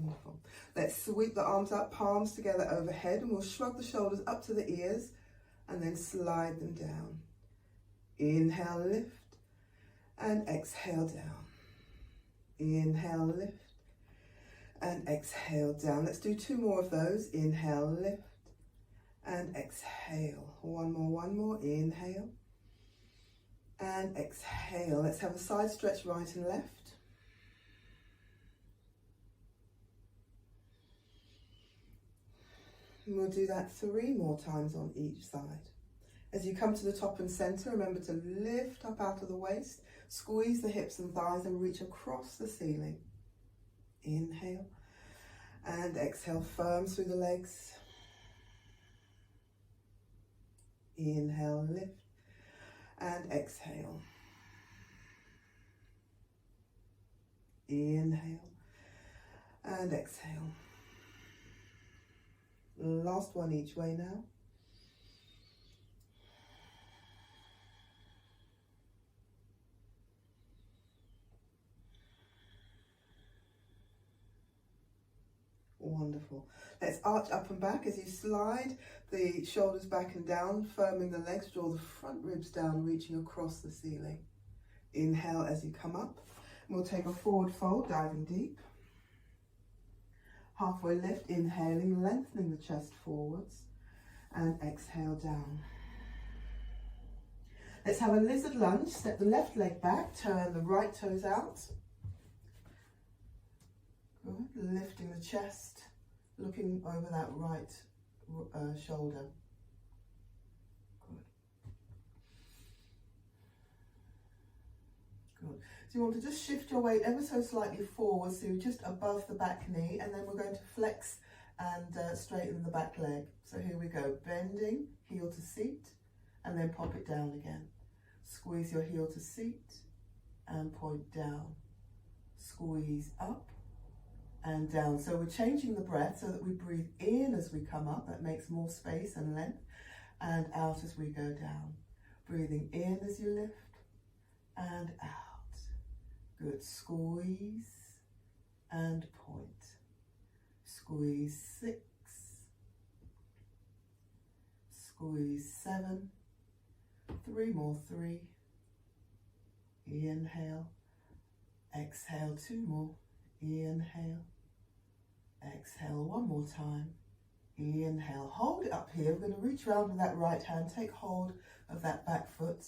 Wonderful. Let's sweep the arms up, palms together overhead, and we'll shrug the shoulders up to the ears and then slide them down. Inhale, lift, and exhale down. Inhale, lift, and exhale down. Let's do 2 more of those. Inhale, lift, and exhale. One more. Inhale, and exhale. Let's have a side stretch right and left. And we'll do that 3 more times on each side. As you come to the top and center, remember to lift up out of the waist, squeeze the hips and thighs and reach across the ceiling. Inhale and exhale, firm through the legs. Inhale, lift, and exhale. Inhale and exhale. Last one each way now. Wonderful. Let's arch up and back as you slide the shoulders back and down, firming the legs, draw the front ribs down, reaching across the ceiling. Inhale as you come up. We'll take a forward fold, diving deep. Halfway lift, inhaling, lengthening the chest forwards, and exhale down. Let's have a lizard lunge. Step the left leg back, turn the right toes out. Good. Lifting the chest, looking over that right shoulder. Good. Good. So you want to just shift your weight ever so slightly forward, so you're just above the back knee, and then we're going to flex and straighten the back leg. So here we go, bending, heel to seat, and then pop it down again. Squeeze your heel to seat and point down. Squeeze up and down. So we're changing the breath so that we breathe in as we come up. That makes more space and length, and out as we go down. Breathing in as you lift and out. Good. Squeeze and point. Squeeze 6. Squeeze 7. 3 more. 3. Inhale. Exhale. 2 more. Inhale. Exhale 1 more time. Inhale. Hold it up here. We're going to reach around with that right hand. Take hold of that back foot.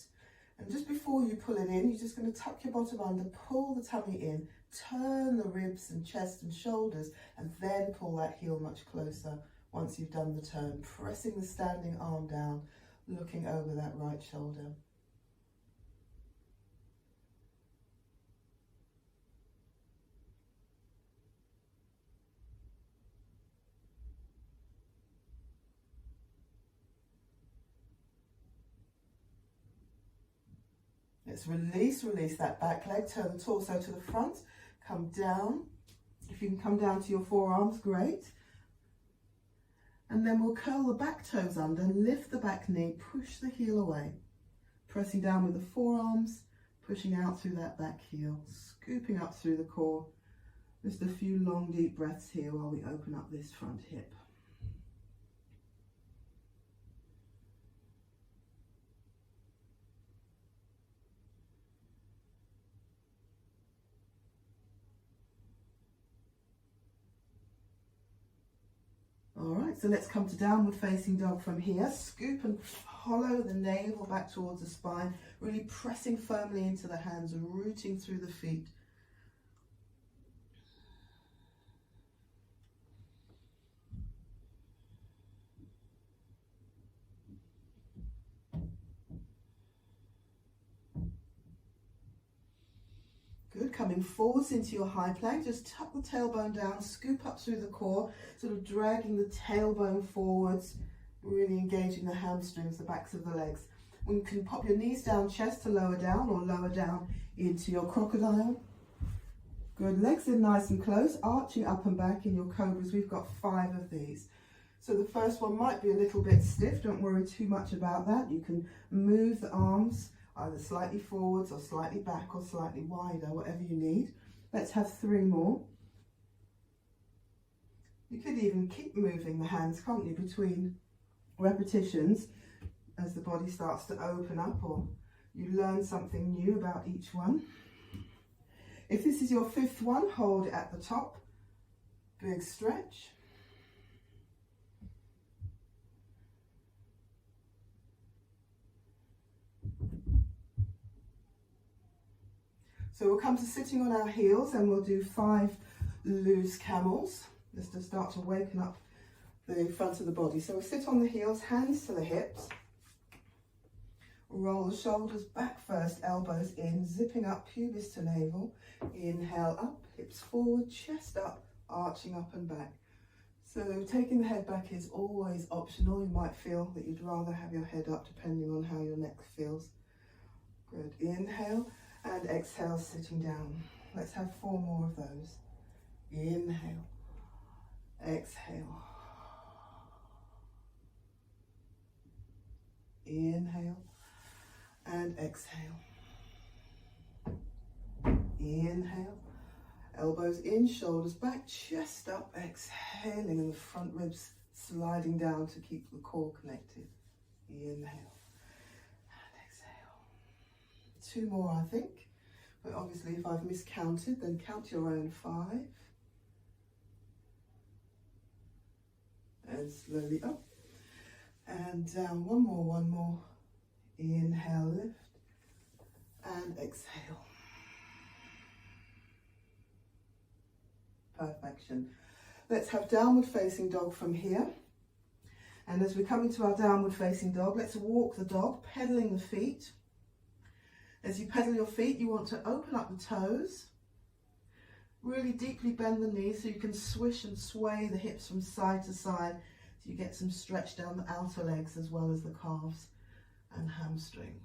And just before you pull it in, you're just going to tuck your bottom under, pull the tummy in, turn the ribs and chest and shoulders, and then pull that heel much closer once you've done the turn. Pressing the standing arm down, looking over that right shoulder. Let's release that back leg, turn the torso to the front, come down. If you can come down to your forearms, great. And then we'll curl the back toes under, lift the back knee, push the heel away. Pressing down with the forearms, pushing out through that back heel, scooping up through the core. Just a few long, deep breaths here while we open up this front hip. Alright, so let's come to downward facing dog from here. Scoop and hollow the navel back towards the spine, really pressing firmly into the hands and rooting through the feet. Good, coming forwards into your high plank, just tuck the tailbone down, scoop up through the core, sort of dragging the tailbone forwards, really engaging the hamstrings, the backs of the legs. You can pop your knees down, chest to lower down, or lower down into your crocodile. Good, legs in nice and close, arching up and back in your cobras. We've got 5 of these. So the first one might be a little bit stiff, don't worry too much about that. You can move the arms either slightly forwards or slightly back or slightly wider, whatever you need. Let's have 3 more. You could even keep moving the hands, can't you, between repetitions as the body starts to open up, or you learn something new about each one. If this is your 5th one, hold it at the top. Big stretch. So we'll come to sitting on our heels and we'll do 5 loose camels, just to start to waken up the front of the body. So we'll sit on the heels, hands to the hips. Roll the shoulders back first, elbows in, zipping up pubis to navel. Inhale up, hips forward, chest up, arching up and back. So taking the head back is always optional. You might feel that you'd rather have your head up depending on how your neck feels. Good. Inhale and exhale, sitting down. Let's have 4 more of those. Inhale, exhale. Inhale and exhale. Inhale, elbows in, shoulders back, chest up, exhaling, and the front ribs sliding down to keep the core connected. Inhale and exhale. 2 more, I think, but obviously if I've miscounted, then count your own 5. And slowly up and down. One more. Inhale, lift, and exhale. Perfection. Let's have downward facing dog from here. And as we come into our downward facing dog, let's walk the dog, pedaling the feet. As you pedal your feet, you want to open up the toes. Really deeply bend the knees so you can swish and sway the hips from side to side, so you get some stretch down the outer legs as well as the calves and hamstrings.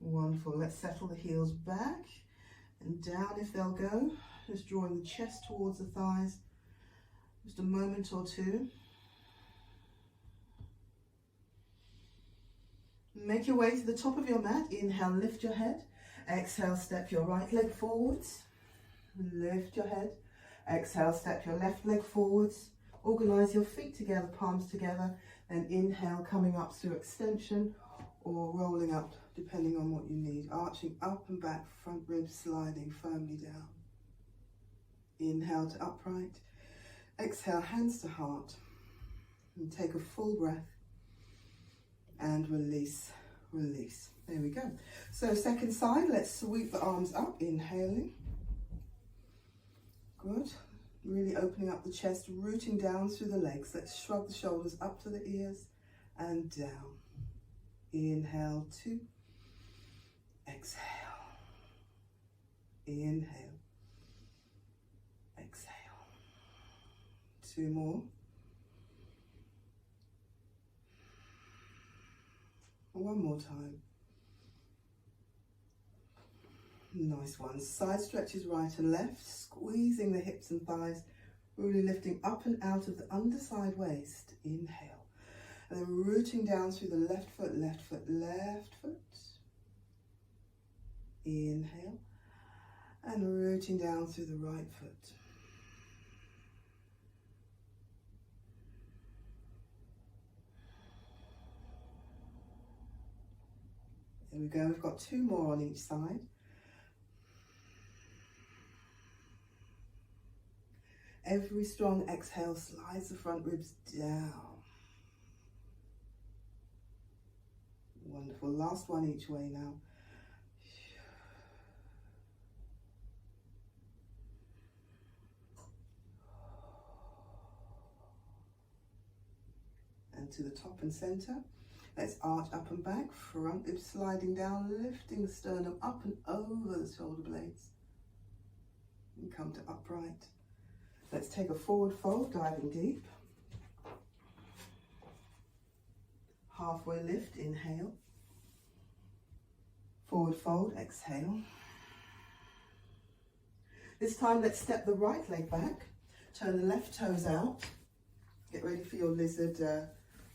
Wonderful. Let's settle the heels back and down if they'll go. Just drawing the chest towards the thighs. Just a moment or 2. Make your way to the top of your mat. Inhale, lift your head. Exhale, step your right leg forwards. Lift your head. Exhale, step your left leg forwards. Organize your feet together, palms together. Then inhale, coming up through extension or rolling up, depending on what you need. Arching up and back, front ribs sliding firmly down. Inhale to upright. Exhale, hands to heart. And take a full breath. And release, release. There we go. So second side, let's sweep the arms up, inhaling. Good. Really opening up the chest, rooting down through the legs. Let's shrug the shoulders up to the ears and down. Inhale, 2. Exhale. Inhale. Exhale. 2 more. One more time. Nice one. Side stretches right and left, squeezing the hips and thighs, really lifting up and out of the underside waist. Inhale. And then rooting down through the left foot, left foot, left foot. Inhale. And rooting down through the right foot. There we go. We've got 2 more on each side. Every strong exhale slides the front ribs down. Wonderful. Last one each way now. And to the top and center. Let's arch up and back, front ribs sliding down, lifting the sternum up and over the shoulder blades. And come to upright. Let's take a forward fold, diving deep. Halfway lift, inhale. Forward fold, exhale. This time, let's step the right leg back, turn the left toes out, get ready for your lizard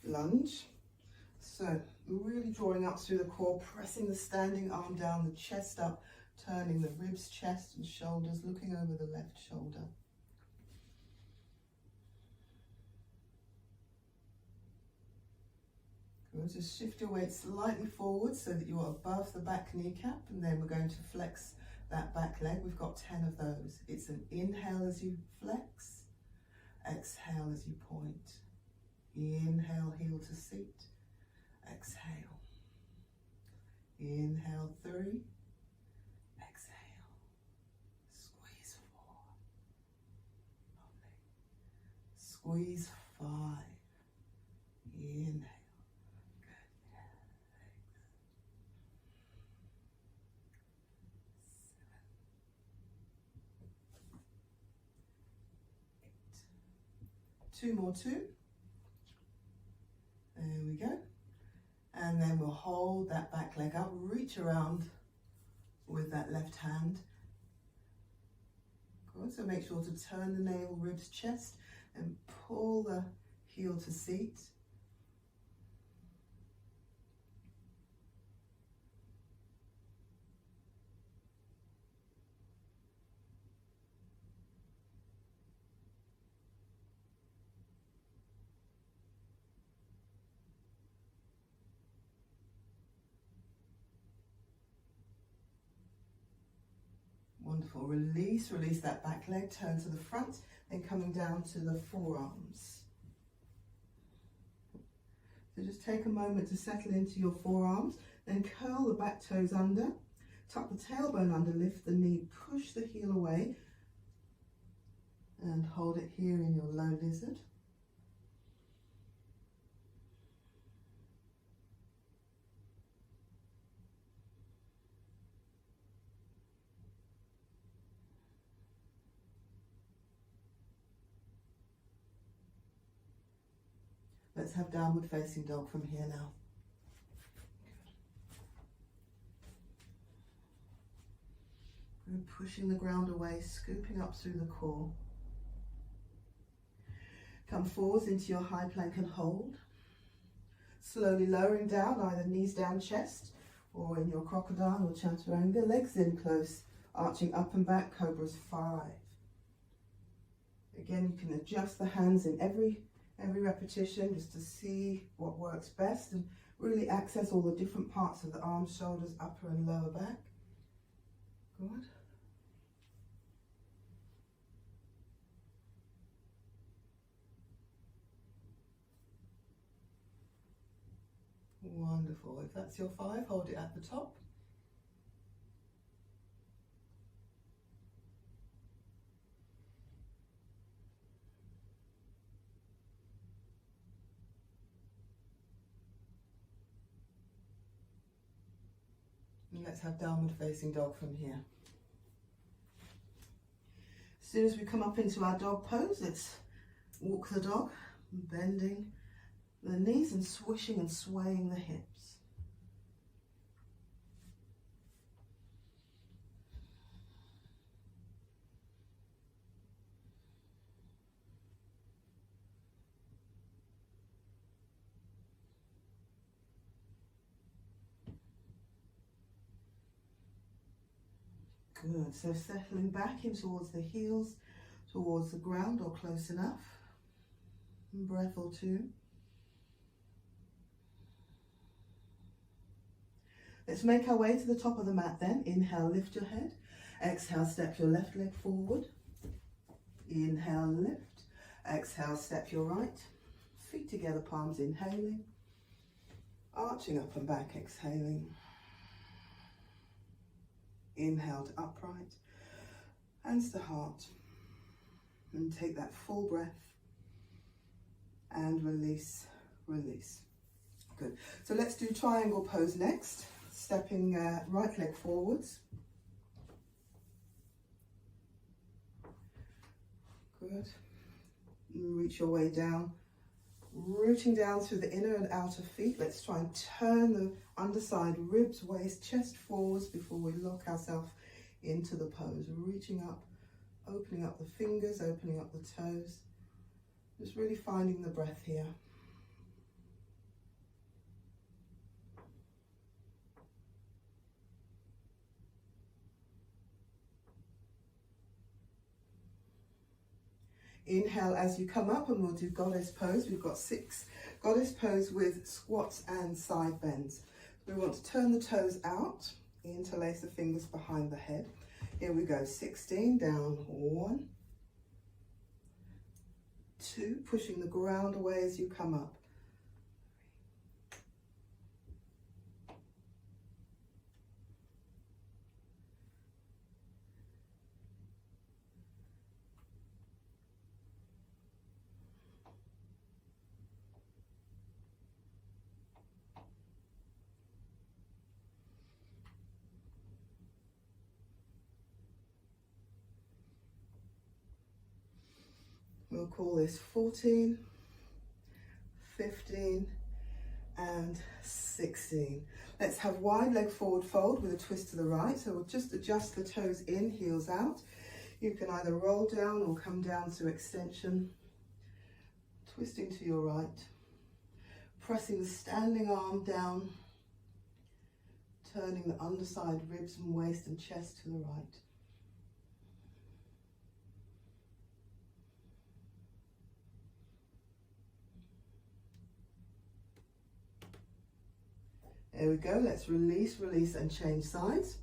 lunge. So, really drawing up through the core, pressing the standing arm down, the chest up, turning the ribs, chest and shoulders, looking over the left shoulder. Good, just shift your weight slightly forward so that you're above the back kneecap, and then we're going to flex that back leg. We've got 10 of those. It's an inhale as you flex, exhale as you point. Inhale, heel to seat. Exhale. Inhale 3. Exhale. Squeeze 4. Lovely. Squeeze 5. Inhale. Good. 6. 7. 8. 2 more. 2. There we go. And then we'll hold that back leg up, reach around with that left hand. Good, so make sure to turn the navel, ribs, chest, and pull the heel to seat. Wonderful. Release that back leg, turn to the front, then coming down to the forearms. So just take a moment to settle into your forearms, then curl the back toes under, tuck the tailbone under, lift the knee, push the heel away, and hold it here in your low lizard. Let's have downward facing dog from here now. Good. Pushing the ground away, scooping up through the core. Come forwards into your high plank and hold. Slowly lowering down, either knees down, chest, or in your crocodile or chaturanga, legs in close, arching up and back, cobras 5. Again, you can adjust the hands in every repetition just to see what works best and really access all the different parts of the arms, shoulders, upper and lower back. Good. Wonderful. If that's your 5, hold it at the top. And let's have downward facing dog from here. As soon as we come up into our dog pose, let's walk the dog, bending the knees and swishing and swaying the hips. Good, so settling back in towards the heels, towards the ground or close enough. Breath or 2. Let's make our way to the top of the mat then. Inhale, lift your head. Exhale, step your left leg forward. Inhale, lift. Exhale, step your right. Feet together, palms inhaling. Arching up and back, exhaling. Inhale to upright. Hands to heart. And take that full breath. And release, release. Good. So let's do triangle pose next. Stepping right leg forwards. Good. Reach your way down. Rooting down through the inner and outer feet. Let's try and turn the underside, ribs, waist, chest forwards before we lock ourselves into the pose. Reaching up Opening up the fingers, opening up the toes. Just really finding the breath here. Inhale as you come up, and we'll do Goddess Pose. We've got 6 Goddess Pose with squats and side bends. We want to turn the toes out, interlace the fingers behind the head. Here we go, 16, down, 1, 2, pushing the ground away as you come up. We'll call this 14, 15, and 16. Let's have wide leg forward fold with a twist to the right. So we'll just adjust the toes in, heels out. You can either roll down or come down to extension. Twisting to your right. Pressing the standing arm down. Turning the underside ribs and waist and chest to the right. There we go, let's release, release and change sides.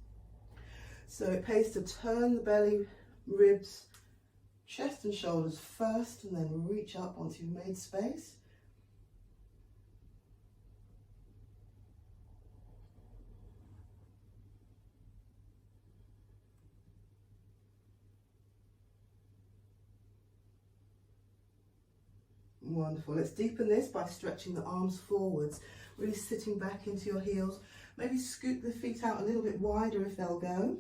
So it pays to turn the belly, ribs, chest and shoulders first, and then reach up once you've made space. Wonderful. Let's deepen this by stretching the arms forwards, really sitting back into your heels. Maybe scoot the feet out a little bit wider if they'll go.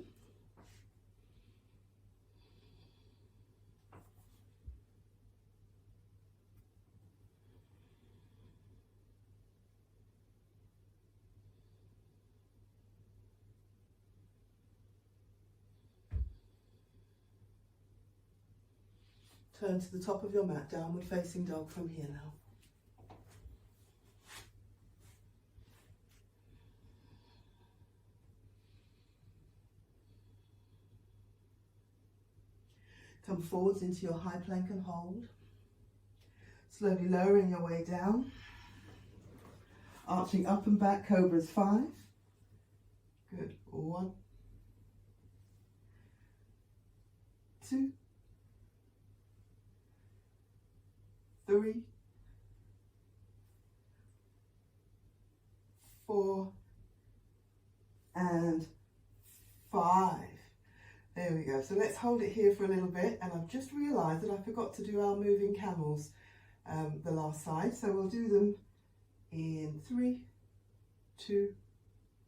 Turn to the top of your mat, downward facing dog from here now. Come forwards into your high plank and hold. Slowly lowering your way down. Arching up and back, cobras 5. Good. 1, 2, 3, 4, and 5. There we go. So let's hold it here for a little bit, and I've just realised that I forgot to do our moving camels the last side, so we'll do them in 3, 2,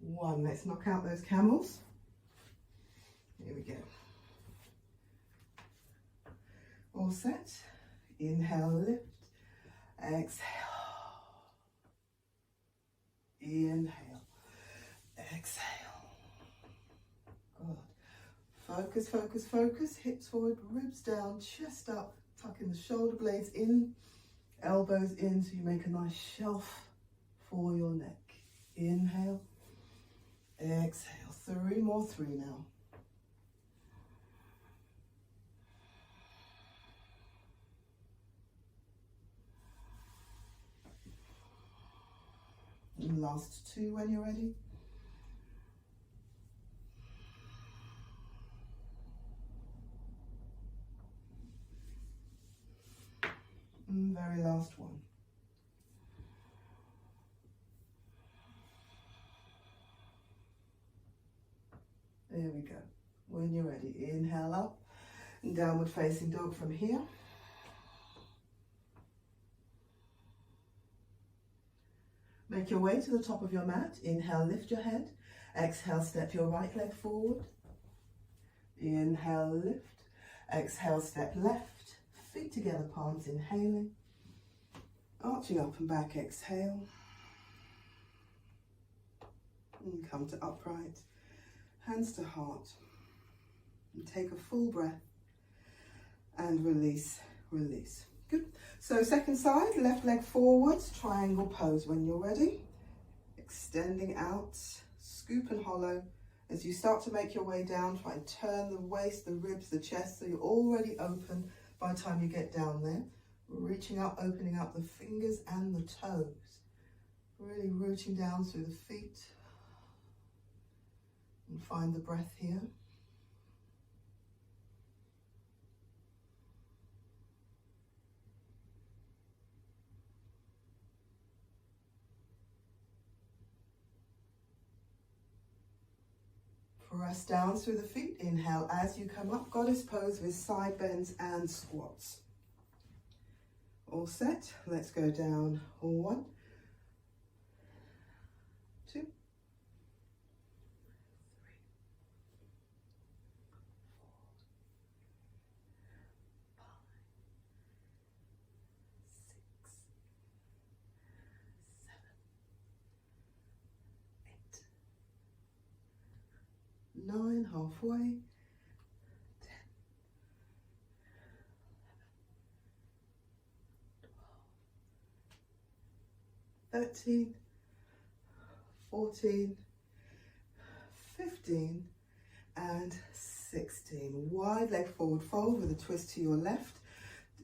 1. Let's knock out those camels. Here we go. All set. Inhale, lift. Exhale. Inhale. Exhale. Good. Focus, focus, focus. Hips forward, ribs down, chest up. Tucking the shoulder blades in, elbows in, so you make a nice shelf for your neck. Inhale. Exhale. 3 more, 3 now. And last 2 when you're ready. And very last one. There we go. When you're ready, inhale up and downward facing dog from here. Make your way to the top of your mat. Inhale, lift your head. Exhale, step your right leg forward. Inhale, lift. Exhale, step left. Feet together, palms inhaling. Arching up and back, exhale. And come to upright. Hands to heart. And take a full breath. and release, release. Good. So second side, left leg forwards, triangle pose when you're ready. Extending out, scoop and hollow. As you start to make your way down, try and turn the waist, the ribs, the chest, so you're already open by the time you get down there. Reaching up, opening up the fingers and the toes. Really rooting down through the feet. And find the breath here. Press down through the feet. Inhale as you come up, goddess pose with side bends and squats. All set. Let's go down. 1, 2, 3, 4, 5, 6, 7, 8, 9, halfway, 10, 13, 14, 15, and 16. Wide leg forward fold with a twist to your left.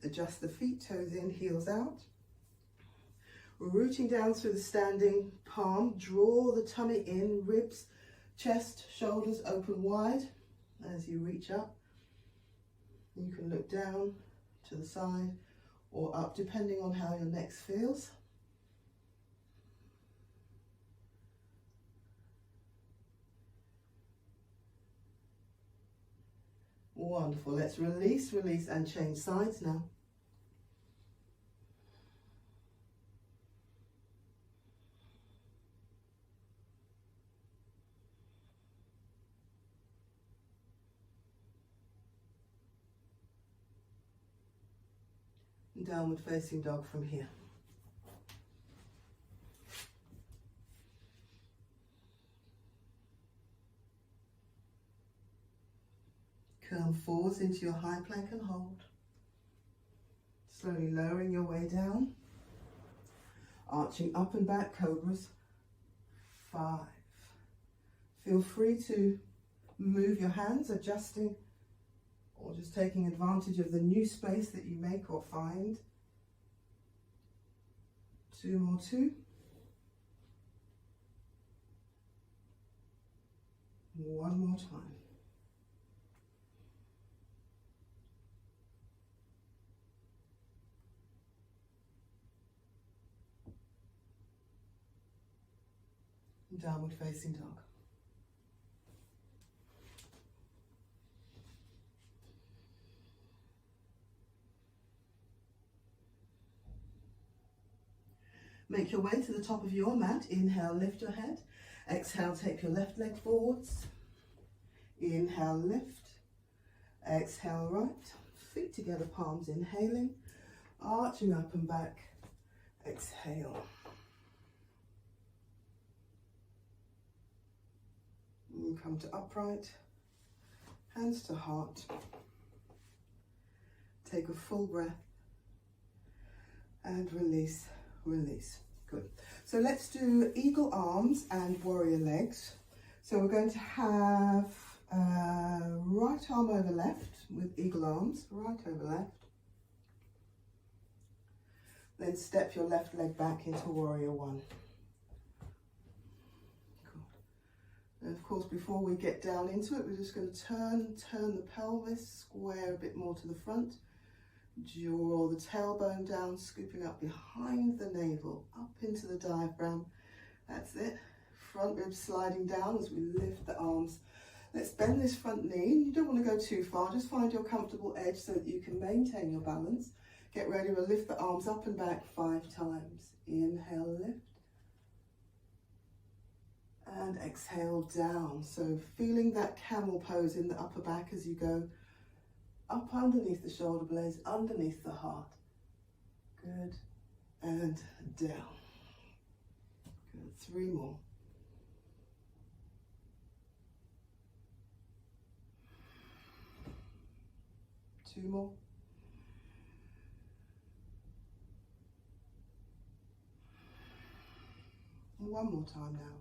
Adjust the feet, toes in, heels out. We're rooting down through the standing palm. Draw the tummy in, ribs, chest, shoulders open wide as you reach up. You can look down to the side or up depending on how your neck feels. Wonderful. Let's release, release, and change sides now. Downward facing dog from here. Come forwards into your high plank and hold. Slowly lowering your way down. Arching up and back cobras. 5. Feel free to move your hands, adjusting or just taking advantage of the new space that you make or find. 2 more, 2. 1 more time. Downward facing dog. Make your way to the top of your mat. Inhale, lift your head. Exhale, take your left leg forwards. Inhale, lift. Exhale, right. Feet together, palms inhaling. Arching up and back. Exhale. And come to upright. Hands to heart. Take a full breath. And release. Release. Good. So let's do eagle arms and warrior legs. So we're going to have right arm over left with eagle arms, right over left. Then step your left leg back into warrior 1. Cool. And of course, before we get down into it, we're just going to turn the pelvis, square a bit more to the front. Draw the tailbone down, scooping up behind the navel, up into the diaphragm. That's it. Front ribs sliding down as we lift the arms. Let's bend this front knee. You don't want to go too far. Just find your comfortable edge so that you can maintain your balance. Get ready to lift the arms up and back 5 times. Inhale, lift. And exhale, down. So feeling that camel pose in the upper back as you go up underneath the shoulder blades, underneath the heart. Good. And down. Good. 3 more. 2 more. And one more time now.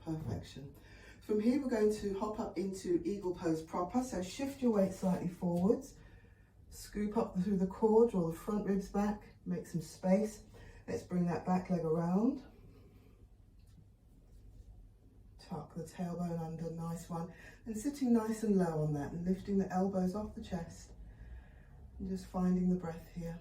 Perfection. From here we're going to hop up into Eagle Pose proper, so shift your weight slightly forwards, scoop up through the core, draw the front ribs back, make some space. Let's bring that back leg around. Tuck the tailbone under, nice one. And sitting nice and low on that and lifting the elbows off the chest and just finding the breath here.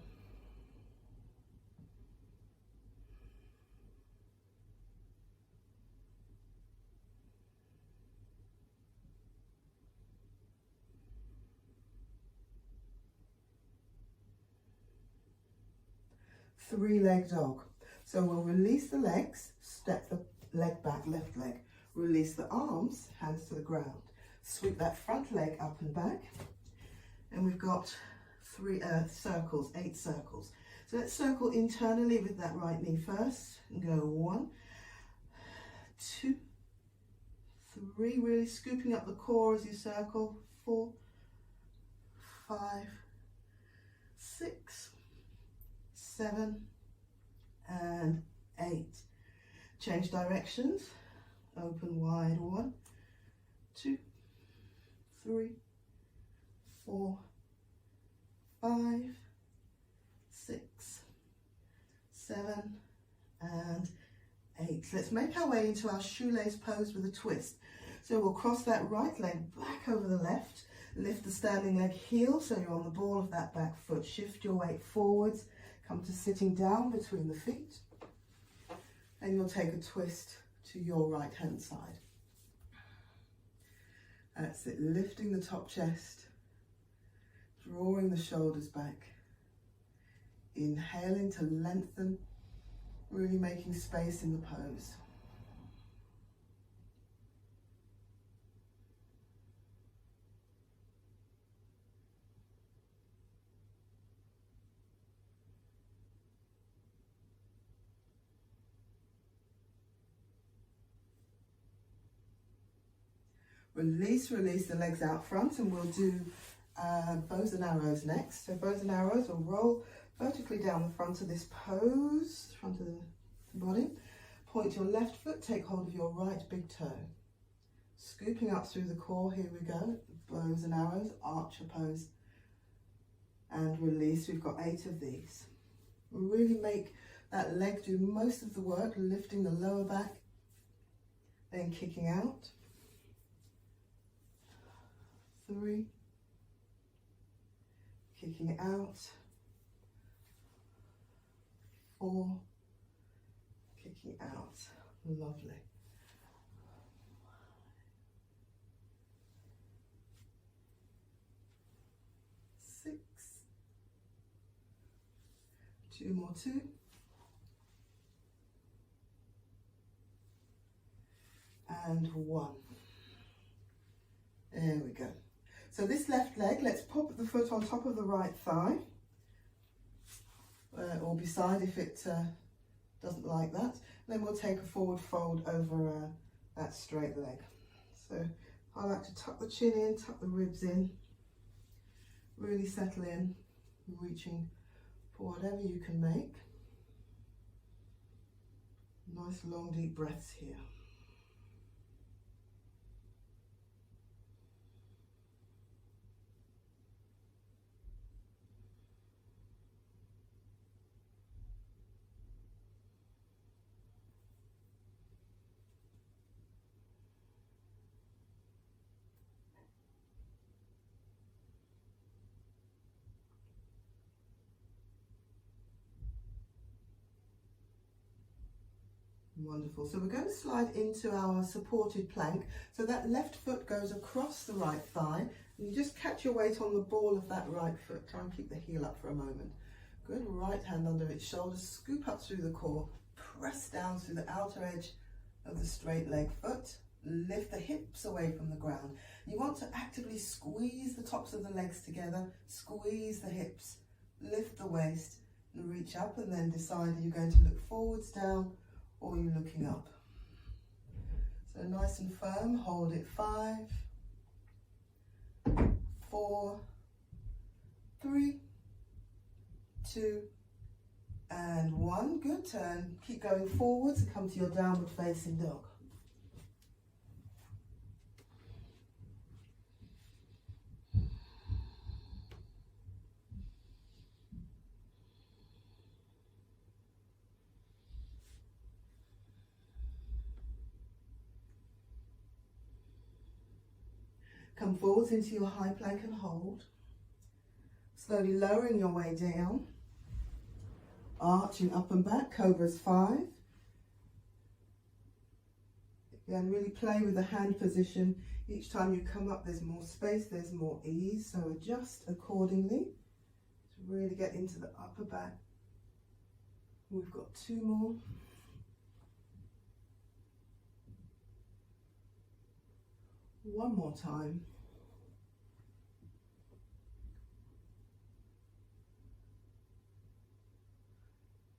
Three-leg dog. So we'll release the legs, step the leg back, left leg. Release the arms, hands to the ground. Sweep that front leg up and back. And we've got circles, 8 circles. So let's circle internally with that right knee first. And go 1, 2, 3. Really scooping up the core as you circle. 4, 5, 6, 7, and 8. Change directions. Open wide. 1, 2, 3, 4, 5, 6, 7, and 8. Let's make our way into our shoelace pose with a twist. So we'll cross that right leg back over the left. Lift the standing leg heel so you're on the ball of that back foot. Shift your weight forwards. Come to sitting down between the feet. And you'll take a twist to your right hand side. That's it, lifting the top chest, drawing the shoulders back, inhaling to lengthen, really making space in the pose. Release the legs out front, and we'll do bows and arrows next. So bows and arrows will roll vertically down the front of this pose, front of the body. Point your left foot, take hold of your right big toe. Scooping up through the core, here we go. Bows and arrows, archer pose. And release, we've got 8 of these. We'll really make that leg do most of the work, lifting the lower back, then kicking out. 3, kicking out, 4, kicking out, lovely. 6, 2 more, 2, and 1. There we go. So this left leg, let's pop the foot on top of the right thigh, or beside if it doesn't like that. Then we'll take a forward fold over that straight leg. So I like to tuck the chin in, tuck the ribs in, really settle in, reaching for whatever you can make. Nice long deep breaths here. Wonderful. So we're going to slide into our supported plank. So that left foot goes across the right thigh, and you just catch your weight on the ball of that right foot. Try and keep the heel up for a moment. Good. Right hand under its shoulders, scoop up through the core, press down through the outer edge of the straight leg foot. Lift the hips away from the ground. You want to actively squeeze the tops of the legs together, squeeze the hips, lift the waist, and reach up, and then decide are you going to look forwards, down, or are you looking up? So nice and firm, hold it. 5, 4, 3, 2, and 1. Good. Turn. Keep going forwards and come to your downward facing dog. Come forwards into your high plank and hold. Slowly lowering your way down. Arching up and back, Cobra's 5. Again, really play with the hand position. Each time you come up, there's more space, there's more ease, so adjust accordingly to really get into the upper back. We've got 2 more. One more time.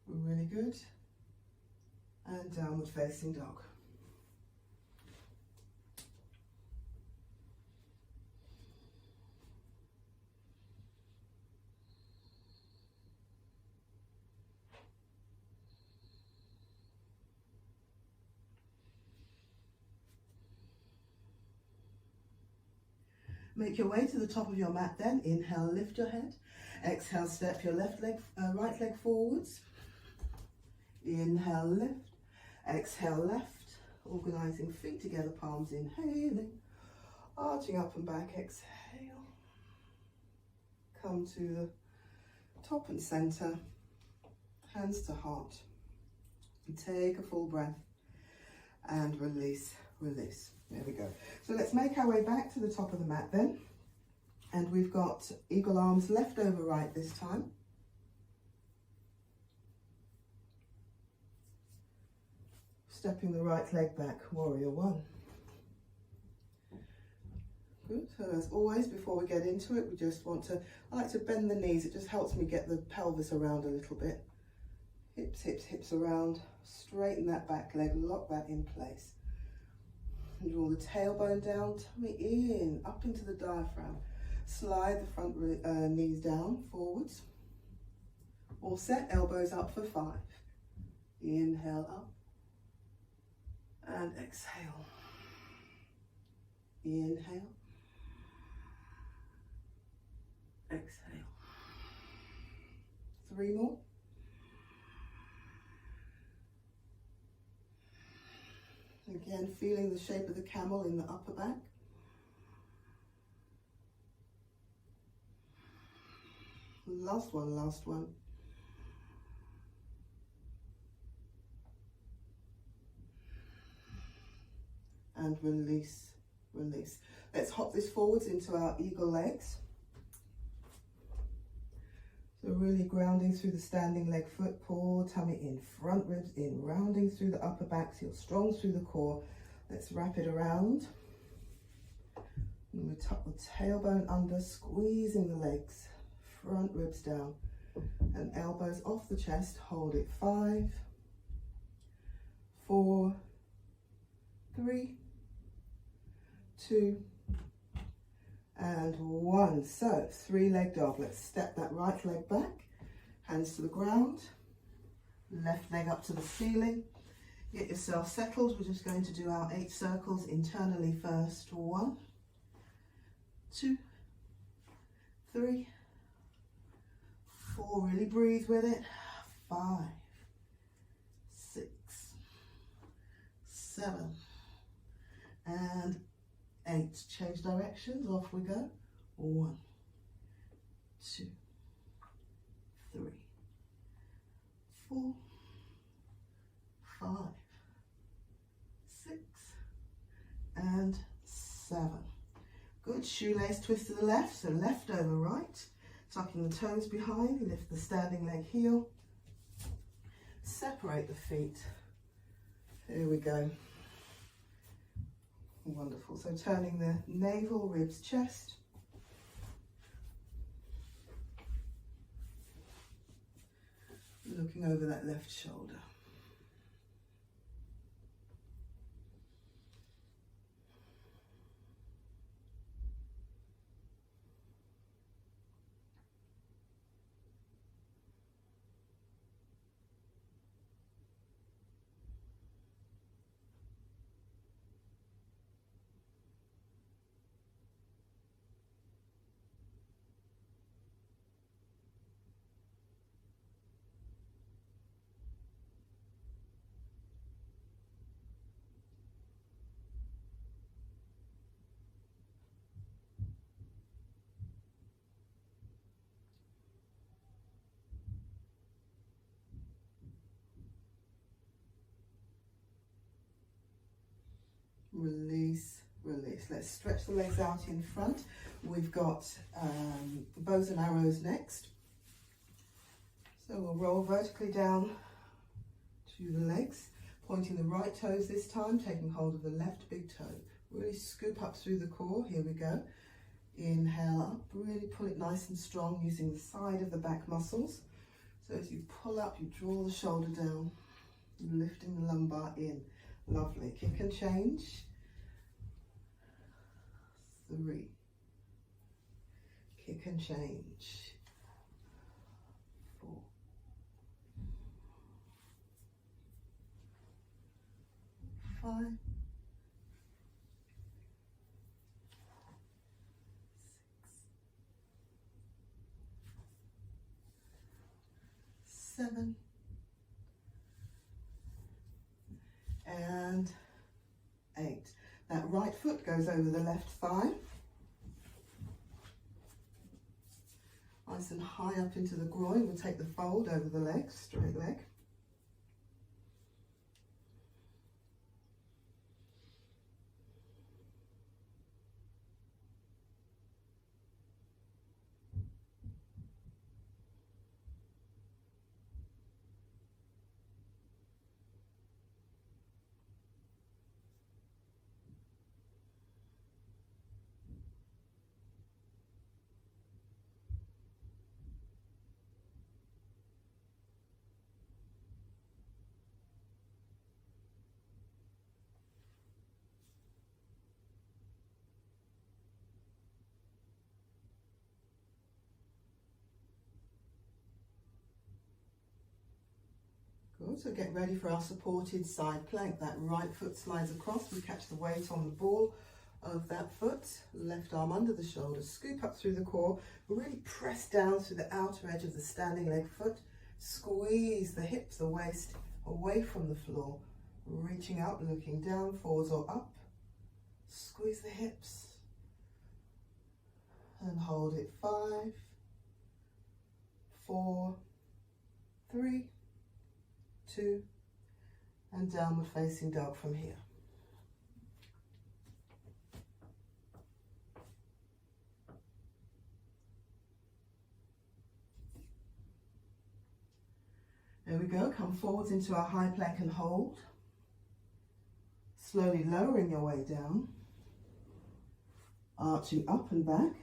Really good. And downward facing dog. Make your way to the top of your mat then. Inhale, lift your head. Exhale, step your right leg forwards. Inhale, lift. Exhale, left. Organising feet together, palms inhaling. Arching up and back, exhale. Come to the top and centre. Hands to heart. And take a full breath. And release, release. There we go. So let's make our way back to the top of the mat then. And we've got eagle arms left over right this time. Stepping the right leg back, warrior 1. Good. So as always, before we get into it, we just want to, I like to bend the knees. It just helps me get the pelvis around a little bit. Hips, hips, hips around. Straighten that back leg, lock that in place. And draw the tailbone down, tummy in, up into the diaphragm. Slide the front knees down, forwards. All set, elbows up for 5. Inhale up. And exhale. Inhale. Exhale. 3 more. Again, feeling the shape of the camel in the upper back. Last one, last one. And release, release. Let's hop this forwards into our eagle legs. So really grounding through the standing leg foot, paw, tummy in, front ribs in, rounding through the upper back, feel strong through the core. Let's wrap it around. And we tuck the tailbone under, squeezing the legs, front ribs down, and elbows off the chest. Hold it. 5, 4, 3, 2, and 1. So 3-leg dog. Let's step that right leg back, hands to the ground, left leg up to the ceiling. Get yourself settled. We're just going to do our 8 circles internally first. 1, 2, 3, 4. Really breathe with it. 5, 6, 7, and 8. Change directions. Off we go. 1, 2, 3, 4, 5, 6, and 7. Good. Shoelace twist to the left, so left over right. Tucking the toes behind, lift the standing leg heel. Separate the feet. Here we go. Wonderful. So turning the navel, ribs, chest. Looking over that left shoulder. release, release. Let's stretch the legs out in front. We've got bows and arrows next. So we'll roll vertically down to the legs, pointing the right toes this time, taking hold of the left big toe. Really scoop up through the core. Here we go. Inhale up, really pull it nice and strong using the side of the back muscles. So as you pull up, you draw the shoulder down, lifting the lumbar in. Lovely. Kick and change. 3. Kick and change. 4. 5. 6. 7. And 8. That right foot goes over the left thigh. Nice and high up into the groin. We'll take the fold over the leg, straight leg. Good, so get ready for our supported side plank. That right foot slides across, we catch the weight on the ball of that foot, left arm under the shoulder, scoop up through the core, really press down through the outer edge of the standing leg foot, squeeze the hips, the waist away from the floor, reaching out, looking down, forwards or up, squeeze the hips, and hold it. 5, 4, 3, 2, and downward facing dog from here. There we go, come forwards into our high plank and hold. Slowly lowering your way down, arching up and back.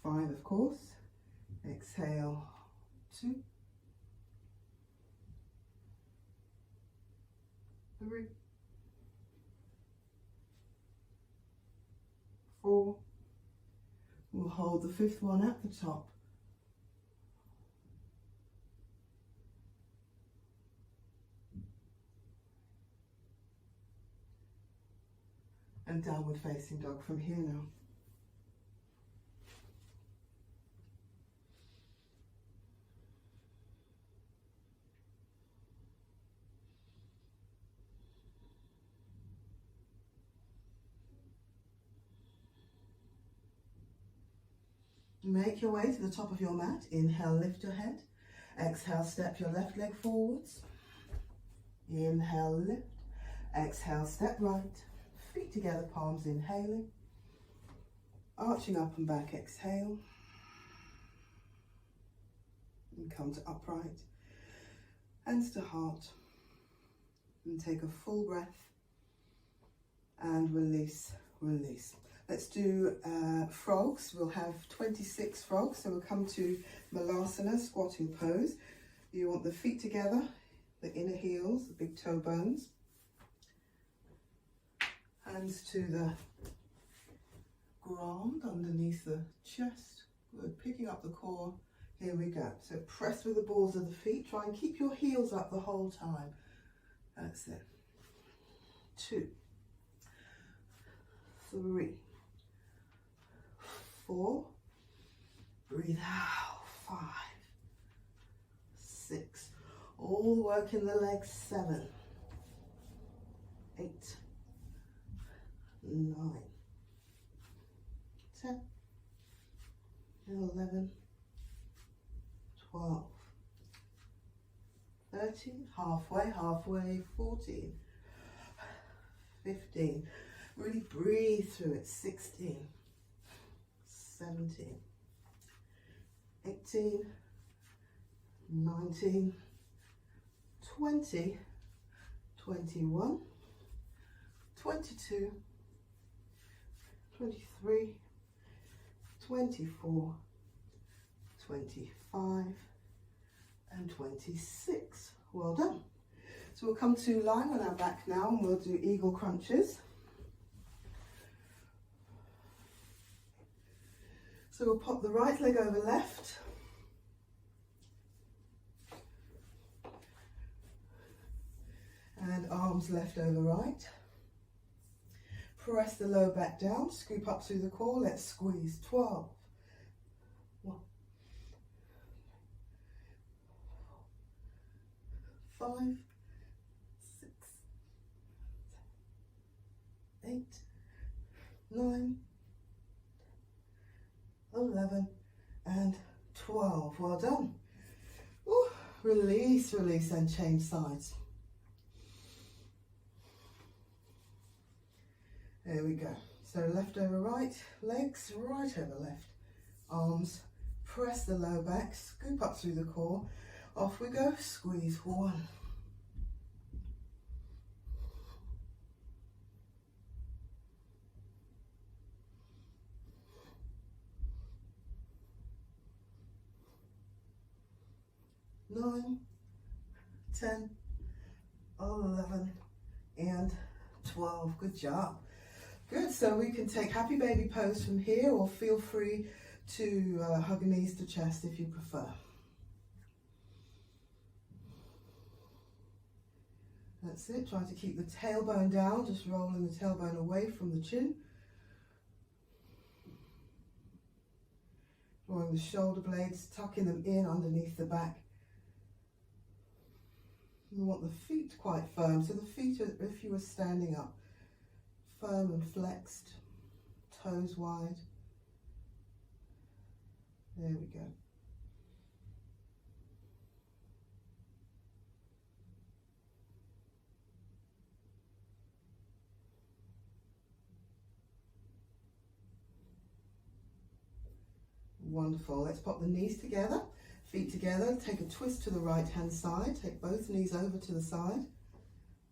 5, of course. Exhale, 2, 3, 4. We'll hold the 5th one at the top. And downward facing dog from here now. Make your way to the top of your mat. Inhale, lift your head. Exhale, step your left leg forwards. Inhale, lift. Exhale, step right. Feet together, palms inhaling. Arching up and back, exhale. And come to upright. Hands to heart. And take a full breath. And release, release. Let's do frogs. We'll have 26 frogs. So we'll come to Malasana, squatting pose. You want the feet together, the inner heels, the big toe bones. Hands to the ground underneath the chest. Good, picking up the core. Here we go. So press with the balls of the feet. Try and keep your heels up the whole time. That's it. 2, 3, 4, breathe out, 5, 6, all working the legs, 7, 8, 9, 10, 11, 12, 13, halfway, 14, 15, really breathe through it, 16, 17, 18, 19, 20, 21, 22, 23, 24, 25, and 26. Well done. So we'll come to lying on our back now and we'll do eagle crunches. So we'll pop the right leg over left. And arms left over right. Press the low back down, scoop up through the core, let's squeeze. 12. 1. 5, 6, 7, 8, 9, 11, and 12. Well done. Ooh, release, release, and change sides. There we go. So left over right, legs right over left, arms, press the low back, scoop up through the core. Off we go, squeeze. 1. 9, 10, 11, and 12. Good job. Good, so we can take happy baby pose from here, or feel free to hug knees to chest if you prefer. That's it, try to keep the tailbone down, just rolling the tailbone away from the chin. Drawing the shoulder blades, tucking them in underneath the back. We want the feet quite firm, so the feet, are, if you were standing up, firm and flexed, toes wide. There we go. Wonderful. Let's pop the knees together, feet together, take a twist to the right hand side, take both knees over to the side.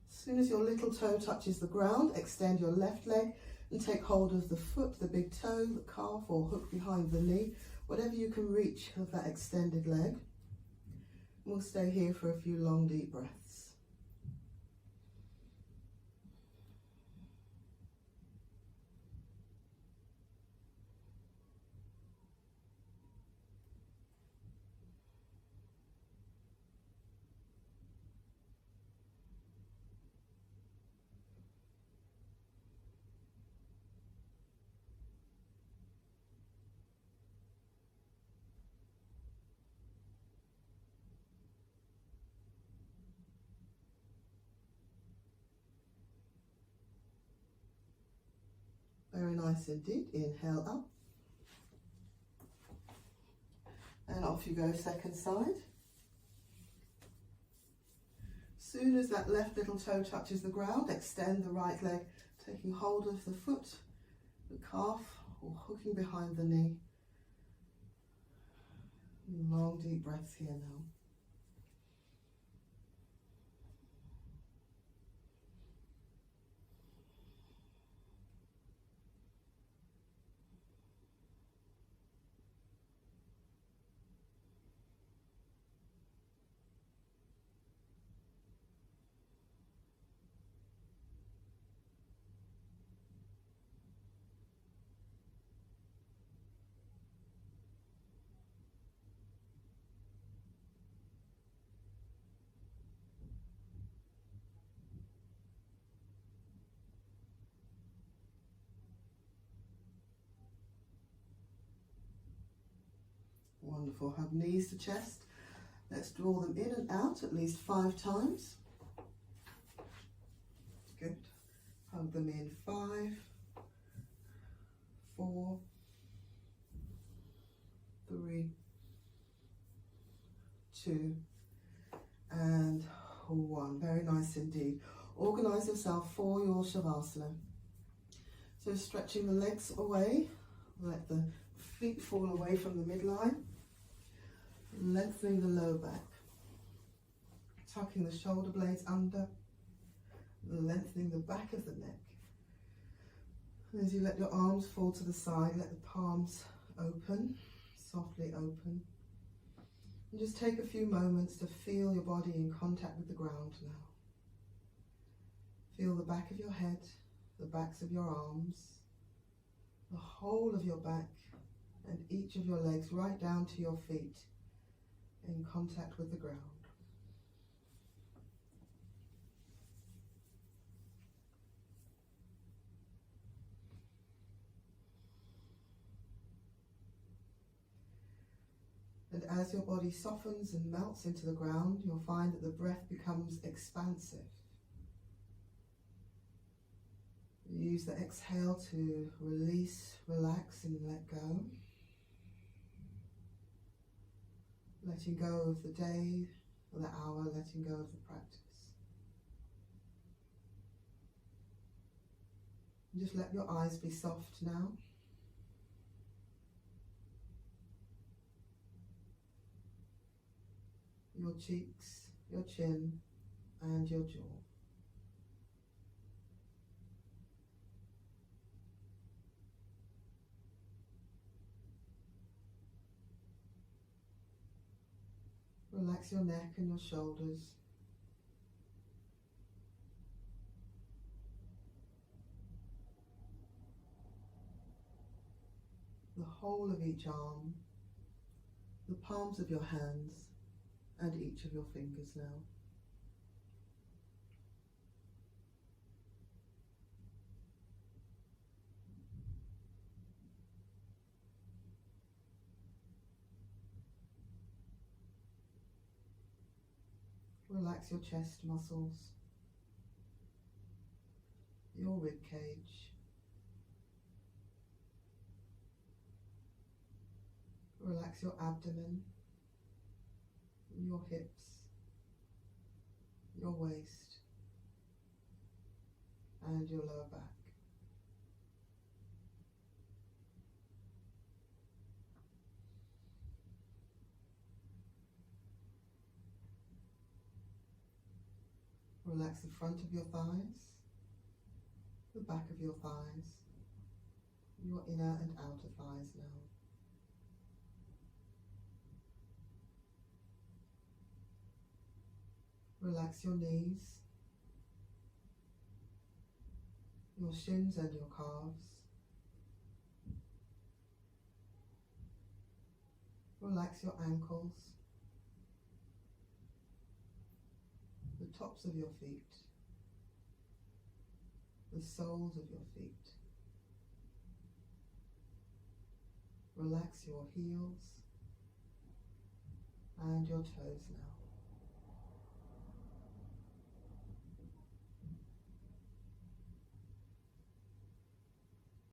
As soon as your little toe touches the ground, extend your left leg and take hold of the foot, the big toe, the calf, or hook behind the knee, whatever you can reach of that extended leg. We'll stay here for a few long, deep breaths. Very nice indeed. Inhale up. And off you go, second side. Soon as that left little toe touches the ground, extend the right leg, taking hold of the foot, the calf, or hooking behind the knee. Long deep breaths here now. Wonderful. Hug knees to chest. Let's draw them in and out at least 5 times. Good. Hug them in 5, 4, 3, 2, and 1. Very nice indeed. Organize yourself for your Shavasana. So stretching the legs away, let the feet fall away from the midline, lengthening the low back, tucking the shoulder blades under, lengthening the back of the neck. And as you let your arms fall to the side, let the palms open, softly open. And just take a few moments to feel your body in contact with the ground now. Feel the back of your head, the backs of your arms, the whole of your back and each of your legs right down to your feet in contact with the ground. And as your body softens and melts into the ground, you'll find that the breath becomes expansive. Use the exhale to release, relax and let go. Letting go of the day or the hour, letting go of the practice. And just let your eyes be soft now. Your cheeks, your chin and your jaw. Relax your neck and your shoulders. The whole of each arm, the palms of your hands, and each of your fingers now. Relax your chest muscles, your rib cage. Relax your abdomen, your hips, your waist, and your lower back. Relax the front of your thighs, the back of your thighs, your inner and outer thighs now. Relax your knees, your shins and your calves. Relax your ankles, the tops of your feet, the soles of your feet. Relax your heels and your toes now.